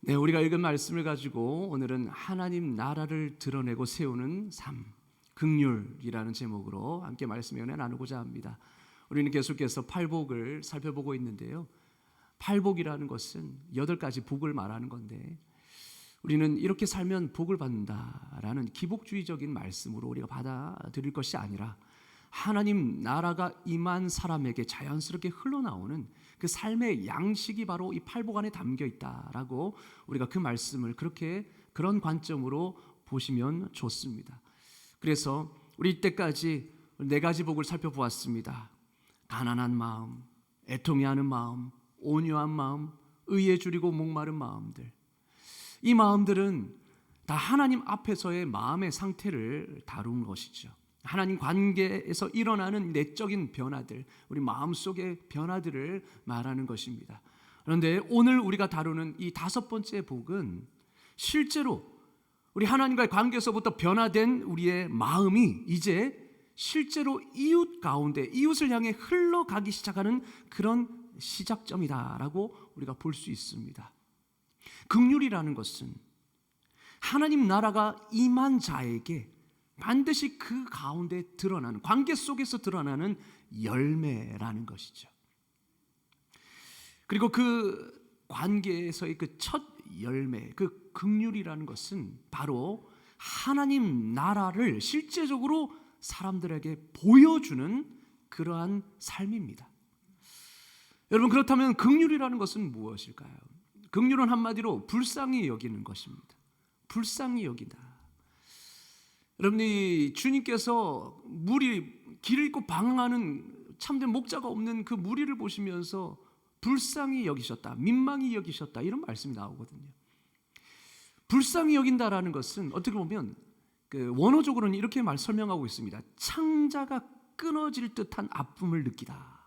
네, 우리가 읽은 말씀을 가지고 오늘은 하나님 나라를 드러내고 세우는 삶, 긍휼이라는 제목으로 함께 말씀의 은혜 나누고자 합니다. 우리는 계속해서 팔복을 살펴보고 있는데요. 팔복이라는 것은 8가지 복을 말하는 건데, 우리는 이렇게 살면 복을 받는다라는 기복주의적인 말씀으로 우리가 받아들일 것이 아니라 하나님 나라가 임한 사람에게 자연스럽게 흘러나오는 그 삶의 양식이 바로 이 팔복 안에 담겨 있다라고 우리가 그 말씀을 그런 관점으로 보시면 좋습니다. 그래서 우리 이때까지 4가지 복을 살펴보았습니다. 가난한 마음, 애통해 하는 마음, 온유한 마음, 의에 줄이고 목마른 마음들. 이 마음들은 다 하나님 앞에서의 마음의 상태를 다룬 것이죠. 하나님 관계에서 일어나는 내적인 변화들, 우리 마음속의 변화들을 말하는 것입니다. 그런데 오늘 우리가 다루는 이 5번째 복은 실제로 우리 하나님과의 관계에서부터 변화된 우리의 마음이 이제 실제로 이웃 가운데, 이웃을 향해 흘러가기 시작하는 그런 시작점이다라고 우리가 볼 수 있습니다. 긍휼이라는 것은 하나님 나라가 임한 자에게 반드시 그 가운데 드러나는, 관계 속에서 드러나는 열매라는 것이죠. 그리고 그 관계에서의 그 첫 열매, 그 긍휼이라는 것은 바로 하나님 나라를 실제적으로 사람들에게 보여주는 그러한 삶입니다. 여러분, 그렇다면 긍휼이라는 것은 무엇일까요? 긍휼은 한마디로 불쌍히 여기는 것입니다. 불쌍히 여기다. 여러분이 주님께서 길을 잃고 방황하는 참된 목자가 없는 그 무리를 보시면서 불쌍히 여기셨다, 민망히 여기셨다, 이런 말씀이 나오거든요. 불쌍히 여긴다라는 것은 어떻게 보면 원어적으로는 이렇게 설명하고 있습니다. 창자가 끊어질 듯한 아픔을 느끼다.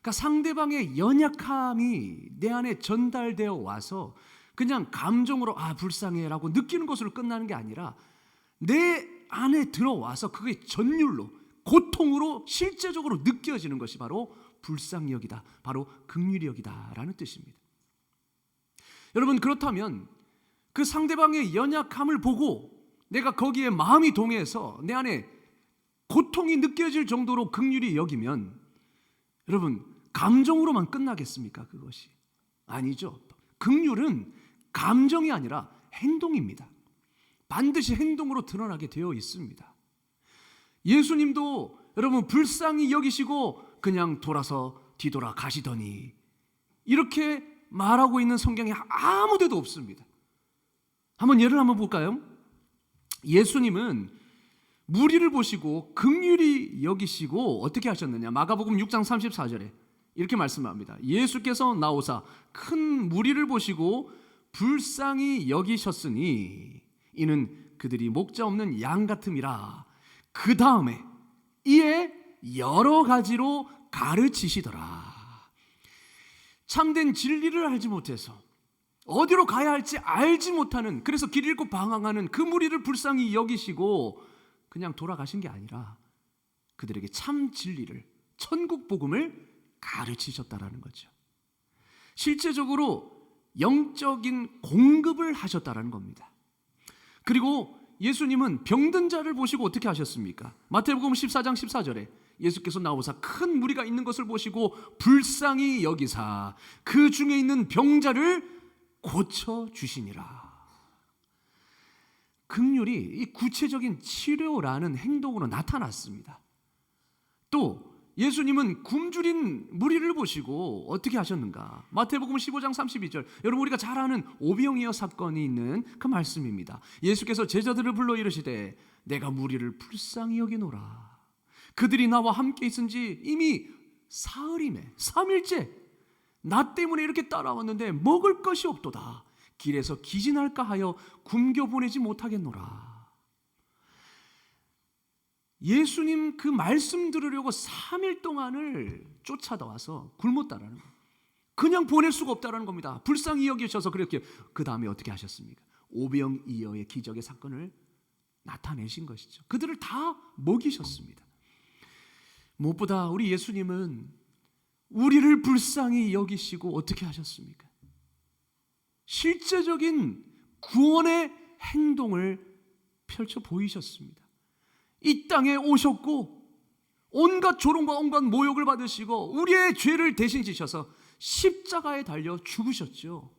그러니까 상대방의 연약함이 내 안에 전달되어 와서 그냥 감정으로 불쌍해라고 느끼는 것으로 끝나는 게 아니라 내 안에 들어와서 그게 전율로, 고통으로 실제적으로 느껴지는 것이 바로 불쌍히 여기다, 바로 긍휼히 여기다라는 뜻입니다. 여러분, 그렇다면 그 상대방의 연약함을 보고 내가 거기에 마음이 동해서 내 안에 고통이 느껴질 정도로 긍휼히 여기면 여러분, 감정으로만 끝나겠습니까? 그것이 아니죠. 긍휼은 감정이 아니라 행동입니다. 반드시 행동으로 드러나게 되어 있습니다. 예수님도 여러분 불쌍히 여기시고 그냥 뒤돌아 가시더니 이렇게 말하고 있는 성경에 아무 데도 없습니다. 예를 한번 볼까요? 예수님은 무리를 보시고 긍휼히 여기시고 어떻게 하셨느냐? 마가복음 6장 34절에 이렇게 말씀합니다. 예수께서 나오사 큰 무리를 보시고 불쌍히 여기셨으니 이는 그들이 목자 없는 양 같음이라. 그 다음에 이에 여러 가지로 가르치시더라. 참된 진리를 알지 못해서 어디로 가야 할지 알지 못하는, 그래서 길 잃고 방황하는 그 무리를 불쌍히 여기시고 그냥 돌아가신 게 아니라 그들에게 참 진리를, 천국 복음을 가르치셨다라는 거죠. 실제적으로 영적인 공급을 하셨다라는 겁니다. 그리고 예수님은 병든 자를 보시고 어떻게 하셨습니까? 마태복음 14장 14절에 예수께서 나오사 큰 무리가 있는 것을 보시고 불쌍히 여기사 그 중에 있는 병자를 고쳐주시니라. 긍휼이 이 구체적인 치료라는 행동으로 나타났습니다. 또 예수님은 굶주린 무리를 보시고 어떻게 하셨는가? 마태복음 15장 32절, 여러분 우리가 잘 아는 오병이어 사건이 있는 그 말씀입니다. 예수께서 제자들을 불러 이르시되 내가 무리를 불쌍히 여기노라. 그들이 나와 함께 있은 지 이미 사흘이매, 3일째 나 때문에 이렇게 따라왔는데 먹을 것이 없도다. 길에서 기진할까 하여 굶겨 보내지 못하겠노라. 예수님 그 말씀 들으려고 3일 동안을 쫓아다와서 굶었다라는 거예요. 그냥 보낼 수가 없다라는 겁니다. 불쌍히 여기셔서 그렇게. 그 다음에 어떻게 하셨습니까? 오병이어의 기적의 사건을 나타내신 것이죠. 그들을 다 먹이셨습니다. 무엇보다 우리 예수님은 우리를 불쌍히 여기시고 어떻게 하셨습니까? 실제적인 구원의 행동을 펼쳐 보이셨습니다. 이 땅에 오셨고 온갖 조롱과 온갖 모욕을 받으시고 우리의 죄를 대신 지셔서 십자가에 달려 죽으셨죠.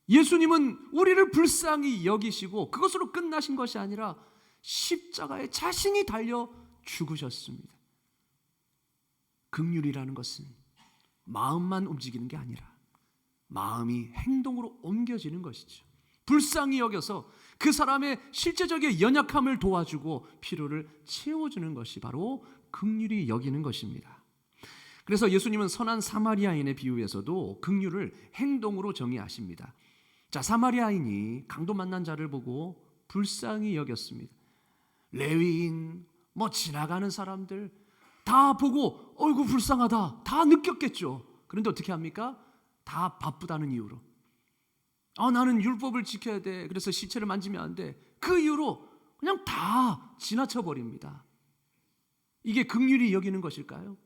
예수님은 우리를 불쌍히 여기시고 그것으로 끝나신 것이 아니라 십자가에 자신이 달려 죽으셨습니다. 긍휼이라는 것은 마음만 움직이는 게 아니라 마음이 행동으로 옮겨지는 것이죠. 불쌍히 여겨서 그 사람의 실제적인 연약함을 도와주고 필요를 채워주는 것이 바로 긍휼히 여기는 것입니다. 그래서 예수님은 선한 사마리아인의 비유에서도 긍휼을 행동으로 정의하십니다. 자, 사마리아인이 강도 만난 자를 보고 불쌍히 여겼습니다. 레위인, 지나가는 사람들 다 보고 어이구 불쌍하다 다 느꼈겠죠. 그런데 어떻게 합니까? 다 바쁘다는 이유로 나는 율법을 지켜야 돼. 그래서 시체를 만지면 안 돼. 그 이유로 그냥 다 지나쳐 버립니다. 이게 긍휼히 여기는 것일까요?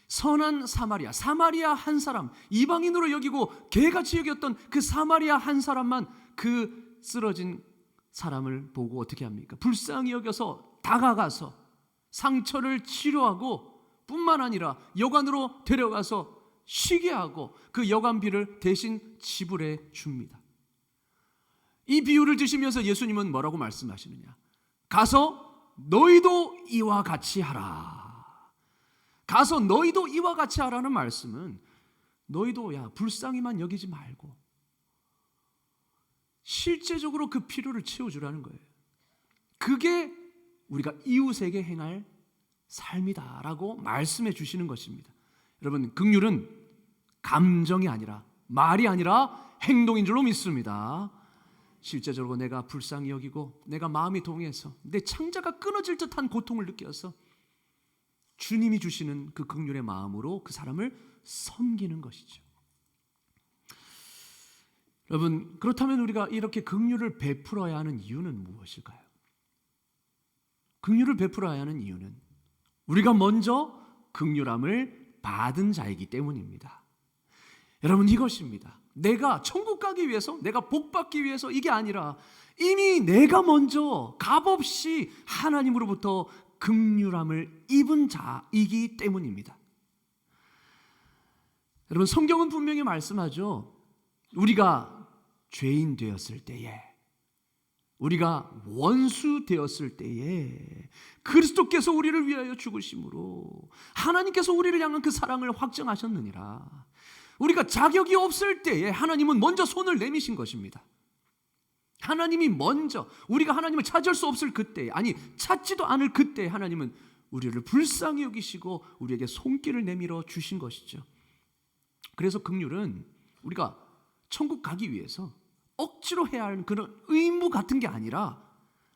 선한 사마리아 한 사람, 이방인으로 여기고 개같이 여겼던 그 사마리아 한 사람만 그 쓰러진 사람을 보고 어떻게 합니까? 불쌍히 여겨서 다가가서 상처를 치료하고 뿐만 아니라 여관으로 데려가서 쉬게 하고 그 여관비를 대신 지불해 줍니다. 이 비유를 드시면서 예수님은 뭐라고 말씀하시느냐? 가서 너희도 이와 같이 하라. 가서 너희도 이와 같이 하라는 말씀은 너희도 불쌍히만 여기지 말고 실제적으로 그 필요를 채워주라는 거예요. 그게 우리가 이웃에게 행할 삶이다라고 말씀해 주시는 것입니다. 여러분, 긍휼은 감정이 아니라 말이 아니라 행동인 줄로 믿습니다. 실제적으로 내가 불쌍히 여기고 내가 마음이 동해서 내 창자가 끊어질 듯한 고통을 느껴서 주님이 주시는 그 긍휼의 마음으로 그 사람을 섬기는 것이죠. 여러분, 그렇다면 우리가 이렇게 긍휼을 베풀어야 하는 이유는 무엇일까요? 긍휼을 베풀어야 하는 이유는 우리가 먼저 긍휼함을 받은 자이기 때문입니다. 여러분, 이것입니다. 내가 천국 가기 위해서, 내가 복 받기 위해서 이게 아니라 이미 내가 먼저 값없이 하나님으로부터 긍휼함을 입은 자이기 때문입니다. 여러분, 성경은 분명히 말씀하죠. 우리가 죄인 되었을 때에, 우리가 원수 되었을 때에 그리스도께서 우리를 위하여 죽으심으로 하나님께서 우리를 향한 그 사랑을 확증하셨느니라. 우리가 자격이 없을 때에 하나님은 먼저 손을 내미신 것입니다. 하나님이 먼저, 우리가 하나님을 찾을 수 없을 그때, 아니 찾지도 않을 그때 하나님은 우리를 불쌍히 여기시고 우리에게 손길을 내밀어 주신 것이죠. 그래서 긍휼은 우리가 천국 가기 위해서 억지로 해야 하는 그런 의무 같은 게 아니라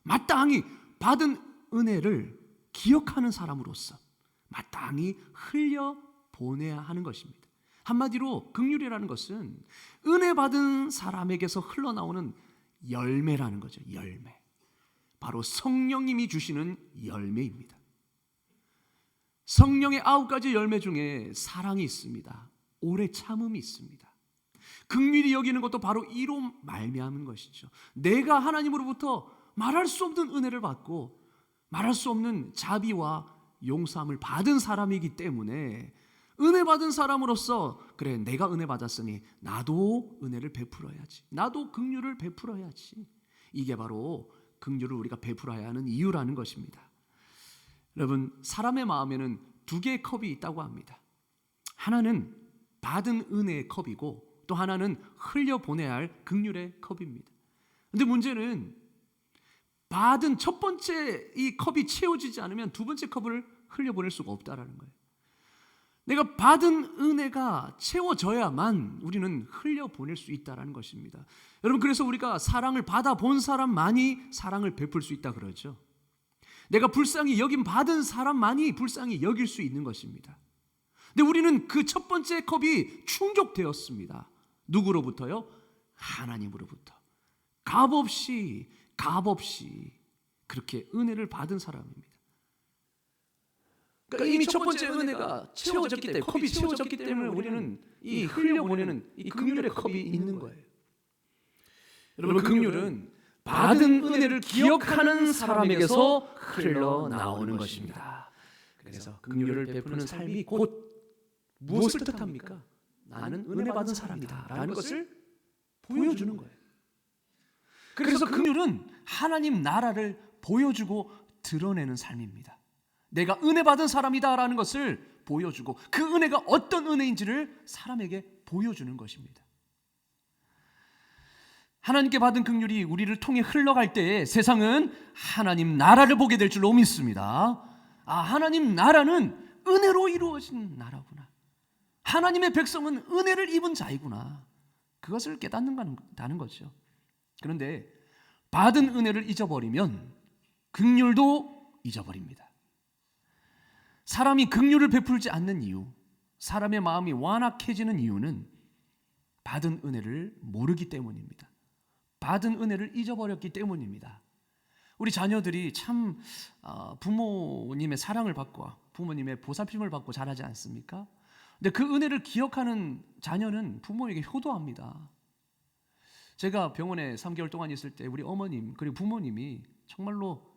마땅히 받은 은혜를 기억하는 사람으로서 마땅히 흘려보내야 하는 것입니다. 한마디로 긍휼이라는 것은 은혜 받은 사람에게서 흘러나오는 열매라는 거죠. 열매. 바로 성령님이 주시는 열매입니다. 성령의 9가지 열매 중에 사랑이 있습니다. 오래 참음이 있습니다. 긍휼히 여기는 것도 바로 이로 말미암은 것이죠. 내가 하나님으로부터 말할 수 없는 은혜를 받고 말할 수 없는 자비와 용서함을 받은 사람이기 때문에 은혜 받은 사람으로서 그래, 내가 은혜 받았으니 나도 은혜를 베풀어야지, 나도 긍휼을 베풀어야지. 이게 바로 긍휼을 우리가 베풀어야 하는 이유라는 것입니다. 여러분, 사람의 마음에는 2개의 컵이 있다고 합니다. 하나는 받은 은혜의 컵이고 또 하나는 흘려보내야 할 긍휼의 컵입니다. 그런데 문제는 받은 첫 번째 이 컵이 채워지지 않으면 두 번째 컵을 흘려보낼 수가 없다라는 거예요. 내가 받은 은혜가 채워져야만 우리는 흘려보낼 수 있다는 것입니다. 여러분, 그래서 우리가 사랑을 받아본 사람만이 사랑을 베풀 수 있다 그러죠. 내가 불쌍히 여김 받은 사람만이 불쌍히 여길 수 있는 것입니다. 근데 우리는 그 첫 번째 컵이 충족되었습니다. 누구로부터요? 하나님으로부터. 값없이 그렇게 은혜를 받은 사람입니다. 그러니까 이미 첫 번째 은혜가 채워졌기 때문에, 컵이 채워졌기 때문에 우리는 이 흘려보내는 이 긍휼의 컵이 있는 거예요. 여러분, 긍휼은 받은 은혜를 기억하는 사람에게서 흘러나오는 것입니다. 그래서 긍휼을 베푸는 삶이 곧 무엇을 뜻합니까? 나는 은혜 받은 사람이다 라는 것을 보여주는 거예요. 그래서 긍휼은 하나님 나라를 보여주고 드러내는 삶입니다. 내가 은혜 받은 사람이다 라는 것을 보여주고 그 은혜가 어떤 은혜인지를 사람에게 보여주는 것입니다. 하나님께 받은 긍휼이 우리를 통해 흘러갈 때에 세상은 하나님 나라를 보게 될 줄로 믿습니다. 하나님 나라는 은혜로 이루어진 나라구나. 하나님의 백성은 은혜를 입은 자이구나. 그것을 깨닫는다는 거죠. 그런데 받은 은혜를 잊어버리면 긍휼도 잊어버립니다. 사람이 긍휼을 베풀지 않는 이유, 사람의 마음이 완악해지는 이유는 받은 은혜를 모르기 때문입니다. 받은 은혜를 잊어버렸기 때문입니다. 우리 자녀들이 참 부모님의 사랑을 받고 부모님의 보살핌을 받고 자라지 않습니까? 근데 그 은혜를 기억하는 자녀는 부모에게 효도합니다. 제가 병원에 3개월 동안 있을 때 우리 어머님 그리고 부모님이 정말로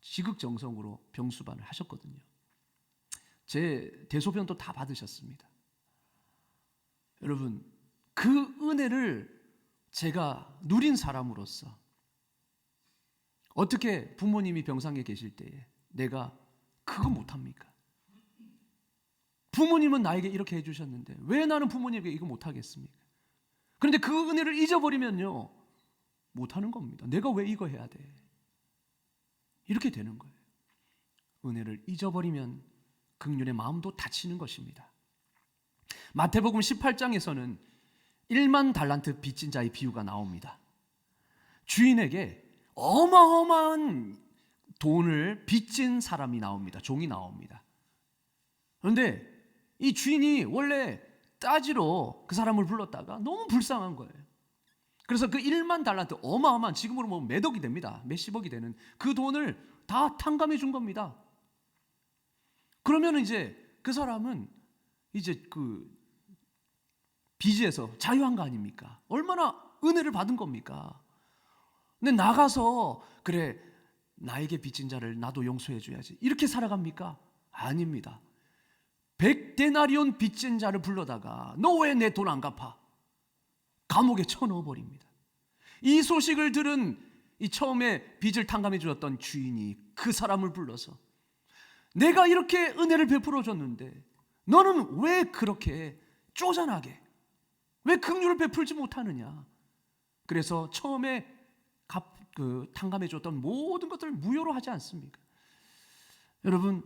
지극정성으로 병수반을 하셨거든요. 제 대소변도 다 받으셨습니다. 여러분, 그 은혜를 제가 누린 사람으로서 어떻게 부모님이 병상에 계실 때에 내가 그거 못합니까? 부모님은 나에게 이렇게 해주셨는데 왜 나는 부모님에게 이거 못하겠습니까? 그런데 그 은혜를 잊어버리면요, 못하는 겁니다. 내가 왜 이거 해야 돼? 이렇게 되는 거예요. 은혜를 잊어버리면 긍휼의 마음도 다치는 것입니다. 마태복음 18장에서는 1만 달란트 빚진 자의 비유가 나옵니다. 주인에게 어마어마한 돈을 빚진 사람이 나옵니다. 종이 나옵니다. 그런데 이 주인이 원래 따지러 그 사람을 불렀다가 너무 불쌍한 거예요. 그래서 그 1만 달란트, 어마어마한, 지금으로 보면 몇 억이 됩니다. 몇십억이 되는 그 돈을 다 탕감해 준 겁니다. 그러면 이제 그 사람은 이제 그 빚에서 자유한 거 아닙니까? 얼마나 은혜를 받은 겁니까? 근데 나가서 그래, 나에게 빚진 자를 나도 용서해 줘야지, 이렇게 살아갑니까? 아닙니다. 100데나리온 빚진 자를 불러다가 너 왜 내 돈 안 갚아? 감옥에 쳐넣어버립니다. 이 소식을 들은 이 처음에 빚을 탕감해 주었던 주인이 그 사람을 불러서 내가 이렇게 은혜를 베풀어 줬는데 너는 왜 그렇게 쪼잔하게, 왜 긍휼을 베풀지 못하느냐? 그래서 처음에 탕감해 줬던 모든 것들을 무효로 하지 않습니까? 여러분,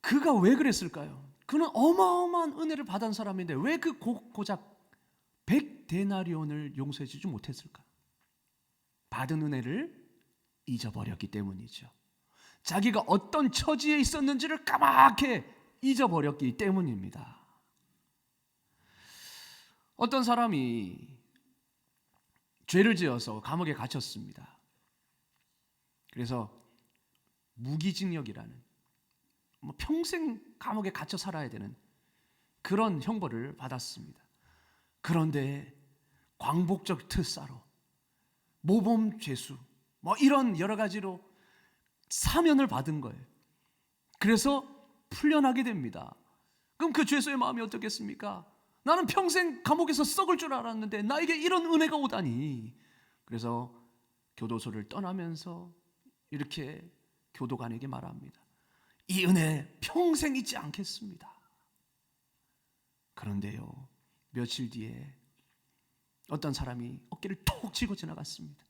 그가 왜 그랬을까요? 그는 어마어마한 은혜를 받은 사람인데 왜 그 고작 100데나리온을 용서해 주지 못했을까? 받은 은혜를 잊어버렸기 때문이죠. 자기가 어떤 처지에 있었는지를 까맣게 잊어버렸기 때문입니다. 어떤 사람이 죄를 지어서 감옥에 갇혔습니다. 그래서 무기징역이라는, 평생 감옥에 갇혀 살아야 되는 그런 형벌을 받았습니다. 그런데 광복적 특사로, 모범 죄수, 이런 여러 가지로 사면을 받은 거예요. 그래서 풀려나게 됩니다. 그럼 그 죄수의 마음이 어떻겠습니까? 나는 평생 감옥에서 썩을 줄 알았는데 나에게 이런 은혜가 오다니. 그래서 교도소를 떠나면서 이렇게 교도관에게 말합니다. 이 은혜 평생 잊지 않겠습니다. 그런데요, 며칠 뒤에 어떤 사람이 어깨를 톡 치고 지나갔습니다.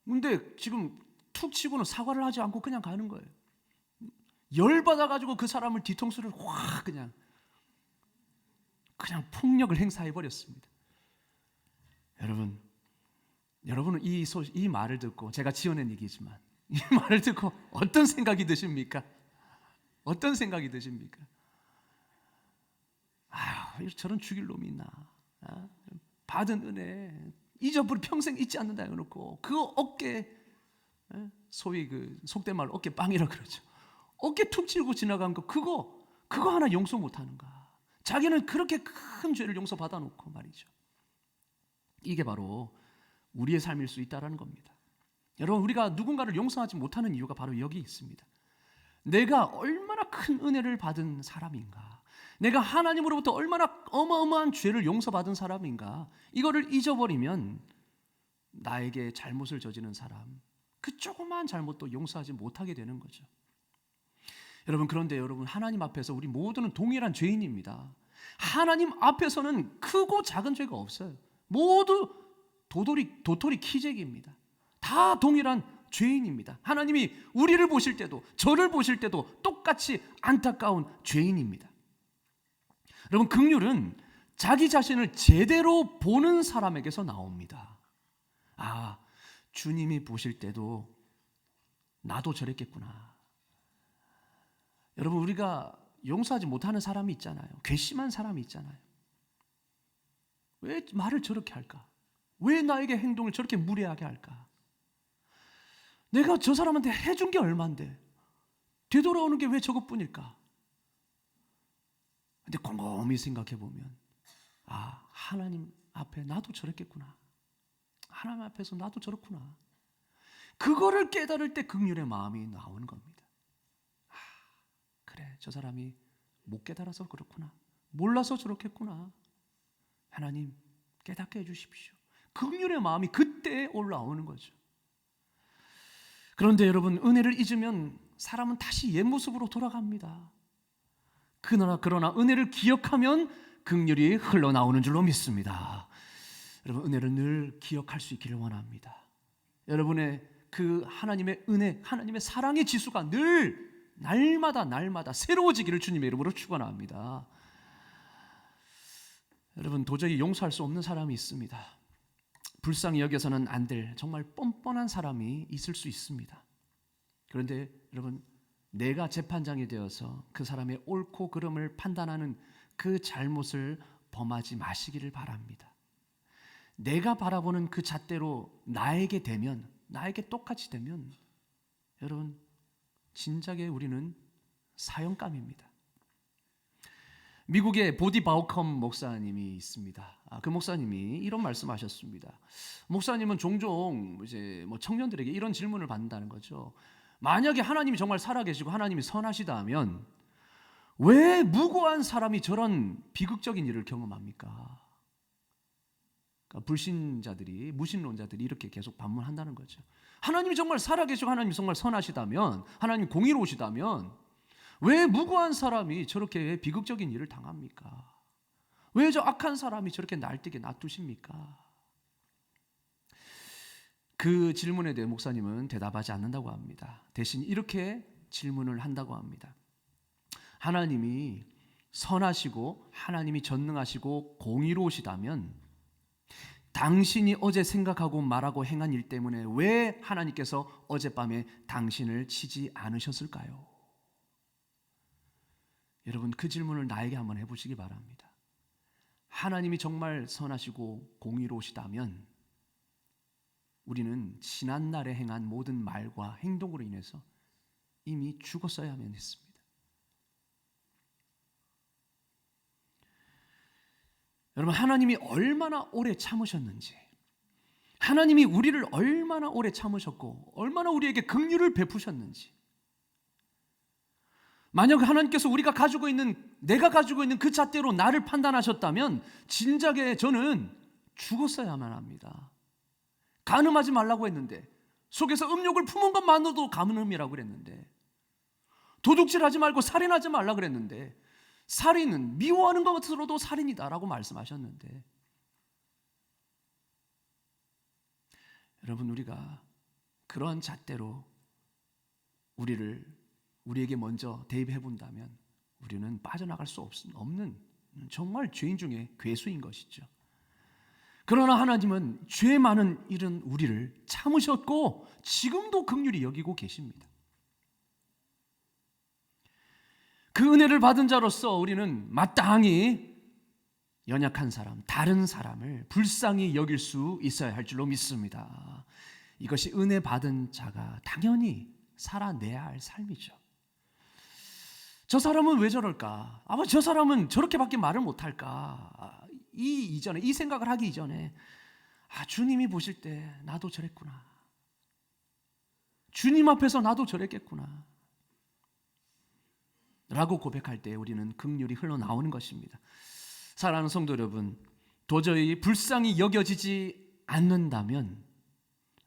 근데 지금 툭 치고는 사과를 하지 않고 그냥 가는 거예요. 열받아가지고 그 사람을 뒤통수를 확 그냥 폭력을 행사해버렸습니다. 여러분은 이 말을 듣고, 제가 지어낸 얘기지만 이 말을 듣고 어떤 생각이 드십니까? 어떤 생각이 드십니까? 저런 죽일 놈이 있나? 받은 은혜 잊어버려 평생 잊지 않는다 해놓고 그 어깨에 소위 그 속된 말로 어깨빵이라 그러죠. 어깨 툭 치고 지나간 거 그거 하나 용서 못하는가. 자기는 그렇게 큰 죄를 용서받아 놓고 말이죠. 이게 바로 우리의 삶일 수 있다는 겁니다. 여러분, 우리가 누군가를 용서하지 못하는 이유가 바로 여기 있습니다. 내가 얼마나 큰 은혜를 받은 사람인가, 내가 하나님으로부터 얼마나 어마어마한 죄를 용서받은 사람인가, 이거를 잊어버리면 나에게 잘못을 저지른 사람, 그 조그마한 잘못도 용서하지 못하게 되는 거죠. 여러분, 그런데 여러분, 하나님 앞에서 우리 모두는 동일한 죄인입니다. 하나님 앞에서는 크고 작은 죄가 없어요. 모두 도토리 키재기입니다. 다 동일한 죄인입니다. 하나님이 우리를 보실 때도 저를 보실 때도 똑같이 안타까운 죄인입니다. 여러분, 긍휼은 자기 자신을 제대로 보는 사람에게서 나옵니다. 아, 주님이 보실 때도 나도 저랬겠구나. 여러분, 우리가 용서하지 못하는 사람이 있잖아요. 괘씸한 사람이 있잖아요. 왜 말을 저렇게 할까? 왜 나에게 행동을 저렇게 무례하게 할까? 내가 저 사람한테 해준 게 얼만데 되돌아오는 게 왜 저것뿐일까? 근데 곰곰이 생각해 보면, 아, 하나님 앞에 나도 저랬겠구나. 하나님 앞에서 나도 저렇구나. 그거를 깨달을 때 긍휼의 마음이 나오는 겁니다. 아, 그래, 저 사람이 못 깨달아서 그렇구나. 몰라서 저렇겠구나. 하나님 깨닫게 해주십시오. 긍휼의 마음이 그때 올라오는 거죠. 그런데 여러분, 은혜를 잊으면 사람은 다시 옛 모습으로 돌아갑니다. 그러나 은혜를 기억하면 긍휼이 흘러나오는 줄로 믿습니다. 여러분, 은혜를 늘 기억할 수 있기를 원합니다. 여러분의 그 하나님의 은혜, 하나님의 사랑의 지수가 늘 날마다 새로워지기를 주님의 이름으로 축원합니다. 여러분, 도저히 용서할 수 없는 사람이 있습니다. 불쌍히 여겨서는 안 될 정말 뻔뻔한 사람이 있을 수 있습니다. 그런데 여러분, 내가 재판장이 되어서 그 사람의 옳고 그름을 판단하는 그 잘못을 범하지 마시기를 바랍니다. 내가 바라보는 그 잣대로 나에게 똑같이 되면 여러분, 진작에 우리는 사형감입니다. 미국의 보디 바우컴 목사님이 있습니다. 그 목사님이 이런 말씀하셨습니다. 목사님은 종종 이제 청년들에게 이런 질문을 받는다는 거죠. 만약에 하나님이 정말 살아계시고 하나님이 선하시다면 왜 무고한 사람이 저런 비극적인 일을 경험합니까? 그러니까 불신자들이, 무신론자들이 이렇게 계속 반문한다는 거죠. 하나님이 정말 살아계시고 하나님이 정말 선하시다면, 하나님이 공의로우시다면 왜 무고한 사람이 저렇게 비극적인 일을 당합니까? 왜 저 악한 사람이 저렇게 날뛰게 놔두십니까? 그 질문에 대해 목사님은 대답하지 않는다고 합니다. 대신 이렇게 질문을 한다고 합니다. 하나님이 선하시고 하나님이 전능하시고 공의로우시다면 당신이 어제 생각하고 말하고 행한 일 때문에 왜 하나님께서 어젯밤에 당신을 치지 않으셨을까요? 여러분, 그 질문을 나에게 한번 해보시기 바랍니다. 하나님이 정말 선하시고 공의로우시다면 우리는 지난날에 행한 모든 말과 행동으로 인해서 이미 죽었어야만 했습니다. 여러분, 하나님이 얼마나 오래 참으셨는지, 하나님이 우리를 얼마나 오래 참으셨고 얼마나 우리에게 긍휼을 베푸셨는지, 만약 하나님께서 내가 가지고 있는 그 잣대로 나를 판단하셨다면 진작에 저는 죽었어야만 합니다. 간음하지 말라고 했는데, 속에서 음욕을 품은 것만으로도 간음이라고 그랬는데, 도둑질하지 말고 살인하지 말라고 그랬는데, 살인은 미워하는 것으로도 살인이다라고 말씀하셨는데, 여러분, 우리가 그러한 잣대로 우리에게 먼저 대입해 본다면 우리는 빠져나갈 수 없는 정말 죄인 중에 괴수인 것이죠. 그러나 하나님은 죄 많은 이런 우리를 참으셨고 지금도 긍휼히 여기고 계십니다. 그 은혜를 받은 자로서 우리는 마땅히 연약한 사람, 다른 사람을 불쌍히 여길 수 있어야 할 줄로 믿습니다. 이것이 은혜 받은 자가 당연히 살아내야 할 삶이죠. 저 사람은 왜 저럴까? 아마 저 사람은 저렇게밖에 말을 못할까? 이 생각을 하기 이전에 주님이 보실 때 나도 저랬구나. 주님 앞에서 나도 저랬겠구나. 라고 고백할 때 우리는 긍휼이 흘러나오는 것입니다. 사랑하는 성도 여러분, 도저히 불쌍히 여겨지지 않는다면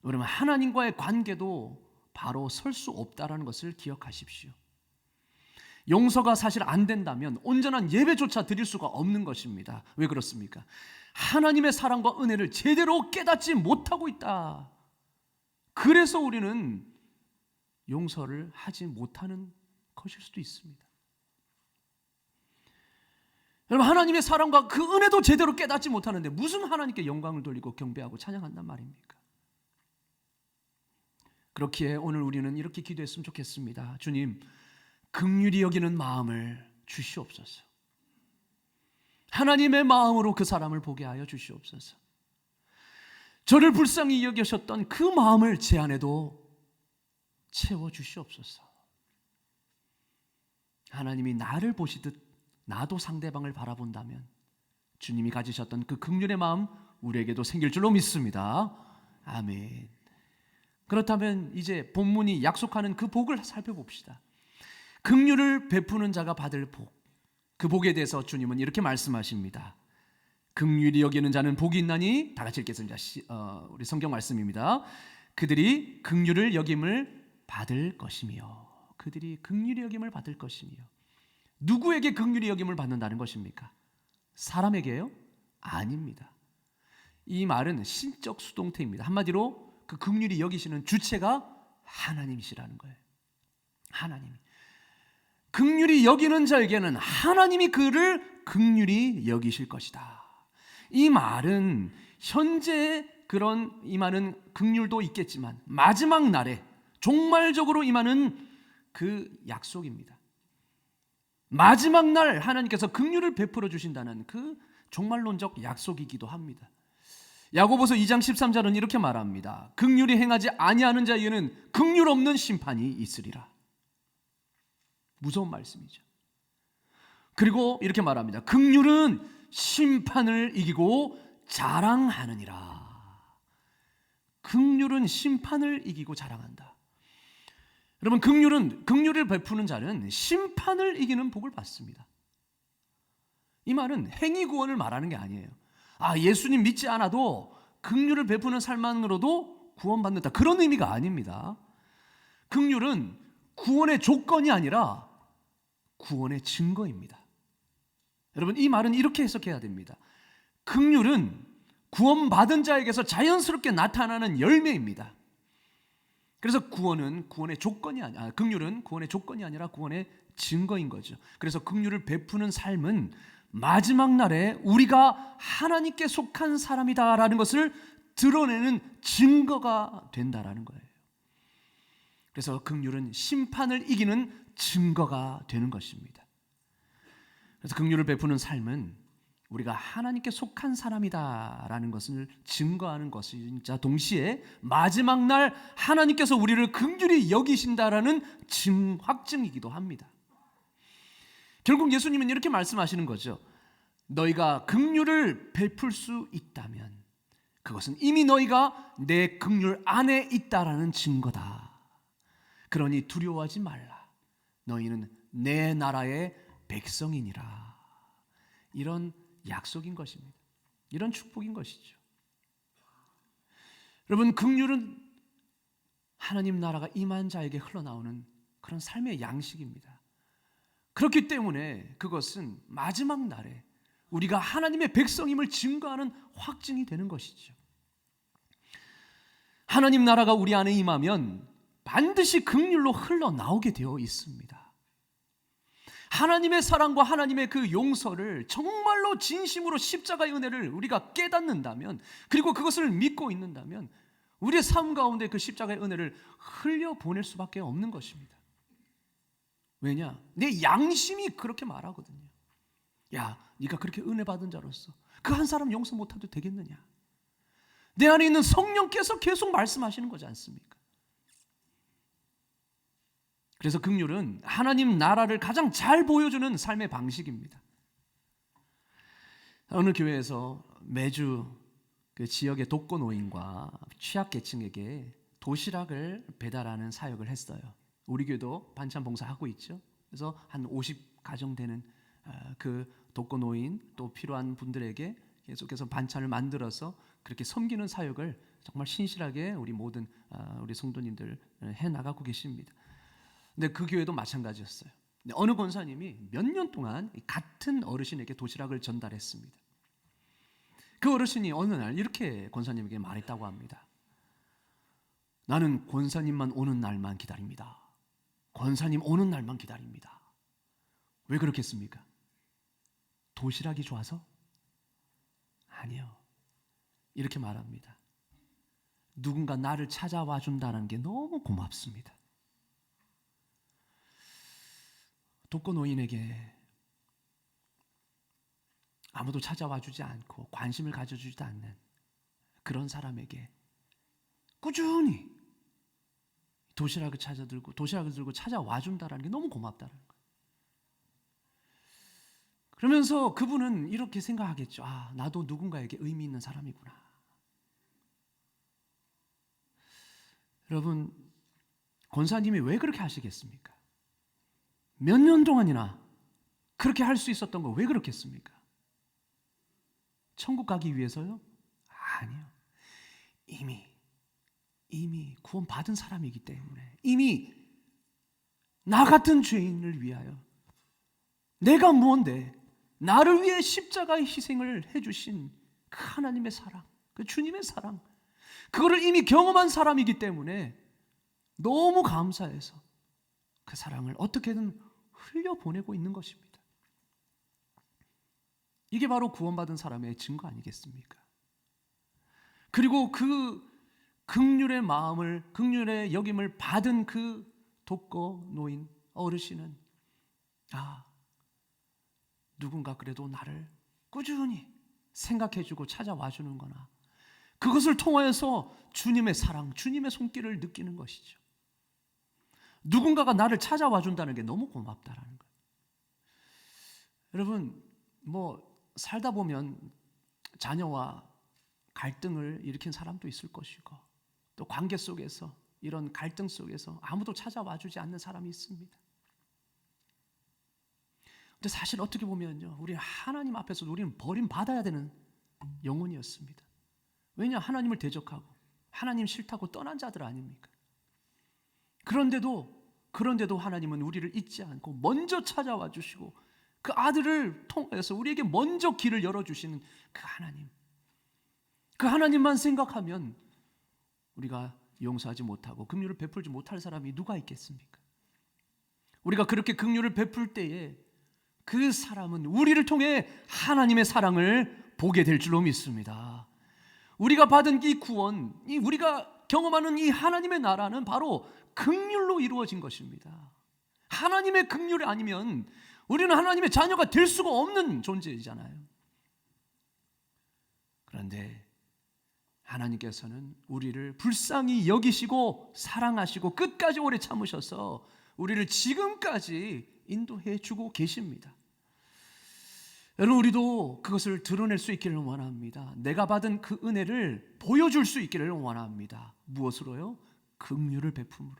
그러면 하나님과의 관계도 바로 설 수 없다는 것을 기억하십시오. 용서가 사실 안 된다면 온전한 예배조차 드릴 수가 없는 것입니다. 왜 그렇습니까? 하나님의 사랑과 은혜를 제대로 깨닫지 못하고 있다. 그래서 우리는 용서를 하지 못하는 것일 수도 있습니다. 여러분, 하나님의 사랑과 그 은혜도 제대로 깨닫지 못하는데 무슨 하나님께 영광을 돌리고 경배하고 찬양한단 말입니까? 그렇기에 오늘 우리는 이렇게 기도했으면 좋겠습니다. 주님, 긍휼히 여기는 마음을 주시옵소서. 하나님의 마음으로 그 사람을 보게 하여 주시옵소서. 저를 불쌍히 여기셨던 그 마음을 제 안에도 채워 주시옵소서. 하나님이 나를 보시듯 나도 상대방을 바라본다면 주님이 가지셨던 그 긍휼의 마음 우리에게도 생길 줄로 믿습니다. 아멘. 그렇다면 이제 본문이 약속하는 그 복을 살펴봅시다. 긍휼을 베푸는 자가 받을 복, 그 복에 대해서 주님은 이렇게 말씀하십니다. 긍휼히 여기는 자는 복이 있나니, 다 같이 읽겠습니다. 우리 성경 말씀입니다. 그들이 긍휼을 여김을 받을 것이며, 그들이 긍휼히 여김을 받을 것이며. 누구에게 긍휼히 여김을 받는다는 것입니까? 사람에게요? 아닙니다. 이 말은 신적 수동태입니다. 한마디로 그 긍휼히 여기시는 주체가 하나님이시라는 거예요. 하나님이. 긍휼히 여기는 자에게는 하나님이 그를 긍휼히 여기실 것이다. 이 말은 현재 그런 임하는 긍휼도 있겠지만 마지막 날에 종말적으로 임하는 그 약속입니다. 마지막 날 하나님께서 긍휼을 베풀어 주신다는 그 종말론적 약속이기도 합니다. 야고보서 2장 13절은 이렇게 말합니다. 긍휼히 행하지 아니하는 자에게는 긍휼 없는 심판이 있으리라. 무서운 말씀이죠. 그리고 이렇게 말합니다. 긍휼은 심판을 이기고 자랑하느니라. 긍휼은 심판을 이기고 자랑한다. 여러분, 긍휼을 베푸는 자는 심판을 이기는 복을 받습니다. 이 말은 행위 구원을 말하는 게 아니에요. 예수님 믿지 않아도 긍휼을 베푸는 삶만으로도 구원받는다, 그런 의미가 아닙니다. 긍휼은 구원의 조건이 아니라 구원의 증거입니다. 여러분, 이 말은 이렇게 해석해야 됩니다. 긍휼은 구원받은 자에게서 자연스럽게 나타나는 열매입니다. 그래서 긍휼은 구원의 조건이 아니라 구원의 증거인 거죠. 그래서 긍휼을 베푸는 삶은 마지막 날에 우리가 하나님께 속한 사람이다라는 것을 드러내는 증거가 된다라는 거예요. 그래서 긍휼은 심판을 이기는 증거가 되는 것입니다. 그래서 긍휼을 베푸는 삶은 우리가 하나님께 속한 사람이다라는 것을 증거하는 것이자 동시에 마지막 날 하나님께서 우리를 긍휼히 여기신다라는 확증이기도 합니다. 결국 예수님은 이렇게 말씀하시는 거죠. 너희가 긍휼을 베풀 수 있다면 그것은 이미 너희가 내 긍휼 안에 있다라는 증거다. 그러니 두려워하지 말라. 너희는 내 나라의 백성이니라. 이런 약속인 것입니다. 이런 축복인 것이죠. 여러분, 긍휼은 하나님 나라가 임한 자에게 흘러나오는 그런 삶의 양식입니다. 그렇기 때문에 그것은 마지막 날에 우리가 하나님의 백성임을 증거하는 확증이 되는 것이죠. 하나님 나라가 우리 안에 임하면 반드시 긍휼로 흘러나오게 되어 있습니다. 하나님의 사랑과 하나님의 그 용서를 정말로 진심으로 십자가의 은혜를 우리가 깨닫는다면, 그리고 그것을 믿고 있는다면 우리의 삶 가운데 그 십자가의 은혜를 흘려보낼 수밖에 없는 것입니다. 왜냐? 내 양심이 그렇게 말하거든요. 야, 네가 그렇게 은혜 받은 자로서 그 한 사람 용서 못해도 되겠느냐? 내 안에 있는 성령께서 계속 말씀하시는 거지 않습니까? 그래서 긍휼은 하나님 나라를 가장 잘 보여주는 삶의 방식입니다. 어느 교회에서 매주 그 지역의 독거노인과 취약계층에게 도시락을 배달하는 사역을 했어요. 우리 교회도 반찬 봉사하고 있죠. 그래서 한 50가정 되는 그 독거노인 또 필요한 분들에게 계속해서 반찬을 만들어서 그렇게 섬기는 사역을 정말 신실하게 우리 모든 우리 성도님들 해나가고 계십니다. 근데 그 교회도 마찬가지였어요. 어느 권사님이 몇 년 동안 같은 어르신에게 도시락을 전달했습니다. 그 어르신이 어느 날 이렇게 권사님에게 말했다고 합니다. 나는 권사님만 오는 날만 기다립니다. 권사님 오는 날만 기다립니다. 왜 그렇겠습니까? 도시락이 좋아서? 아니요. 이렇게 말합니다. 누군가 나를 찾아와 준다는 게 너무 고맙습니다. 독거노인에게 아무도 찾아와 주지 않고 관심을 가져주지도 않는 그런 사람에게 꾸준히 도시락을 들고 찾아와 준다는 게 너무 고맙다는 거예요. 그러면서 그분은 이렇게 생각하겠죠. 아, 나도 누군가에게 의미 있는 사람이구나. 여러분, 권사님이 왜 그렇게 하시겠습니까? 몇 년 동안이나 그렇게 할 수 있었던 거 왜 그렇겠습니까? 천국 가기 위해서요? 아니요. 이미 구원받은 사람이기 때문에, 이미 나 같은 죄인을 위하여 내가 뭔데 나를 위해 십자가의 희생을 해주신 그 하나님의 사랑, 그 주님의 사랑, 그거를 이미 경험한 사람이기 때문에 너무 감사해서 그 사랑을 어떻게든 흘려보내고 있는 것입니다. 이게 바로 구원받은 사람의 증거 아니겠습니까? 그리고 그 긍휼의 마음을, 긍휼의 여김을 받은 그 독거노인 어르신은 누군가 그래도 나를 꾸준히 생각해주고 찾아와 주는구나. 그것을 통하여서 주님의 사랑, 주님의 손길을 느끼는 것이죠. 누군가가 나를 찾아와 준다는 게 너무 고맙다라는 거예요. 여러분, 살다 보면 자녀와 갈등을 일으킨 사람도 있을 것이고, 또 관계 속에서 이런 갈등 속에서 아무도 찾아와 주지 않는 사람이 있습니다. 근데 사실 어떻게 보면요, 우리 하나님 앞에서 우리는 버림받아야 되는 영혼이었습니다. 왜냐? 하나님을 대적하고 하나님 싫다고 떠난 자들 아닙니까? 그런데도 하나님은 우리를 잊지 않고 먼저 찾아와 주시고 그 아들을 통해서 우리에게 먼저 길을 열어주시는 그 하나님만 생각하면 우리가 용서하지 못하고 긍휼을 베풀지 못할 사람이 누가 있겠습니까? 우리가 그렇게 긍휼을 베풀 때에 그 사람은 우리를 통해 하나님의 사랑을 보게 될 줄로 믿습니다. 우리가 받은 이 구원, 우리가 경험하는 이 하나님의 나라는 바로 긍휼로 이루어진 것입니다. 하나님의 긍휼이 아니면 우리는 하나님의 자녀가 될 수가 없는 존재이잖아요. 그런데 하나님께서는 우리를 불쌍히 여기시고 사랑하시고 끝까지 오래 참으셔서 우리를 지금까지 인도해 주고 계십니다. 여러분, 우리도 그것을 드러낼 수 있기를 원합니다. 내가 받은 그 은혜를 보여줄 수 있기를 원합니다. 무엇으로요? 긍휼을 베품으로,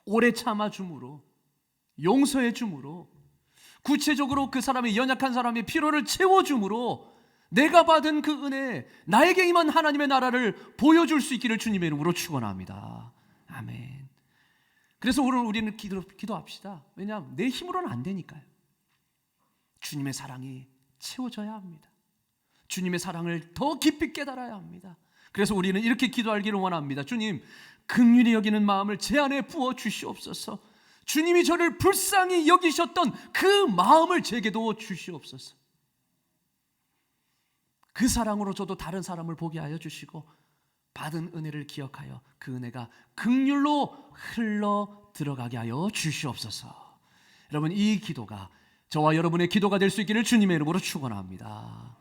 오래 참아줌으로, 용서해 줌으로, 구체적으로 그 사람의 연약한 사람의 필요를 채워줌으로 내가 받은 그 은혜, 나에게 임한 하나님의 나라를 보여줄 수 있기를 주님의 이름으로 축원합니다. 아멘. 그래서 오늘 우리는 기도합시다. 왜냐하면 내 힘으로는 안 되니까요. 주님의 사랑이 채워져야 합니다. 주님의 사랑을 더 깊이 깨달아야 합니다. 그래서 우리는 이렇게 기도하기를 원합니다. 주님, 긍휼히 여기는 마음을 제 안에 부어 주시옵소서. 주님이 저를 불쌍히 여기셨던 그 마음을 제게도 주시옵소서. 그 사랑으로 저도 다른 사람을 보게 하여 주시고 받은 은혜를 기억하여 그 은혜가 긍휼로 흘러 들어가게 하여 주시옵소서. 여러분, 이 기도가 저와 여러분의 기도가 될 수 있기를 주님의 이름으로 축원합니다.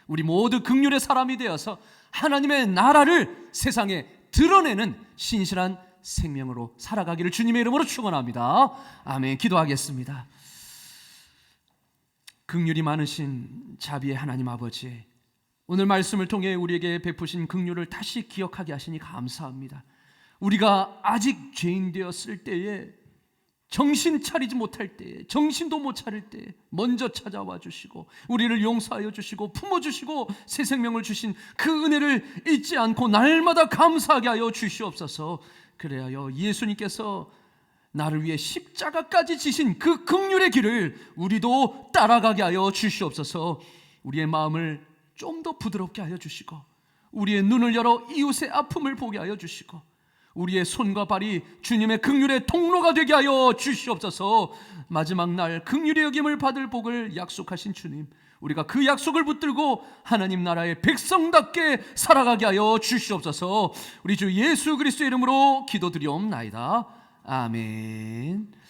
우리 모두 긍휼의 사람이 되어서 하나님의 나라를 세상에 드러내는 신실한 생명으로 살아가기를 주님의 이름으로 축원합니다. 아멘. 기도하겠습니다. 긍휼이 많으신 자비의 하나님 아버지, 오늘 말씀을 통해 우리에게 베푸신 긍휼을 다시 기억하게 하시니 감사합니다. 우리가 아직 죄인 되었을 때에, 정신 차리지 못할 때에, 정신도 못 차릴 때에 먼저 찾아와 주시고 우리를 용서하여 주시고 품어주시고 새 생명을 주신 그 은혜를 잊지 않고 날마다 감사하게 하여 주시옵소서. 그래야 예수님께서 나를 위해 십자가까지 지신 그 긍휼의 길을 우리도 따라가게 하여 주시옵소서. 우리의 마음을 좀 더 부드럽게 하여 주시고 우리의 눈을 열어 이웃의 아픔을 보게 하여 주시고 우리의 손과 발이 주님의 긍휼의 통로가 되게 하여 주시옵소서. 마지막 날 긍휼의 여김을 받을 복을 약속하신 주님, 우리가 그 약속을 붙들고 하나님 나라의 백성답게 살아가게 하여 주시옵소서. 우리 주 예수 그리스도의 이름으로 기도드리옵나이다. 아멘.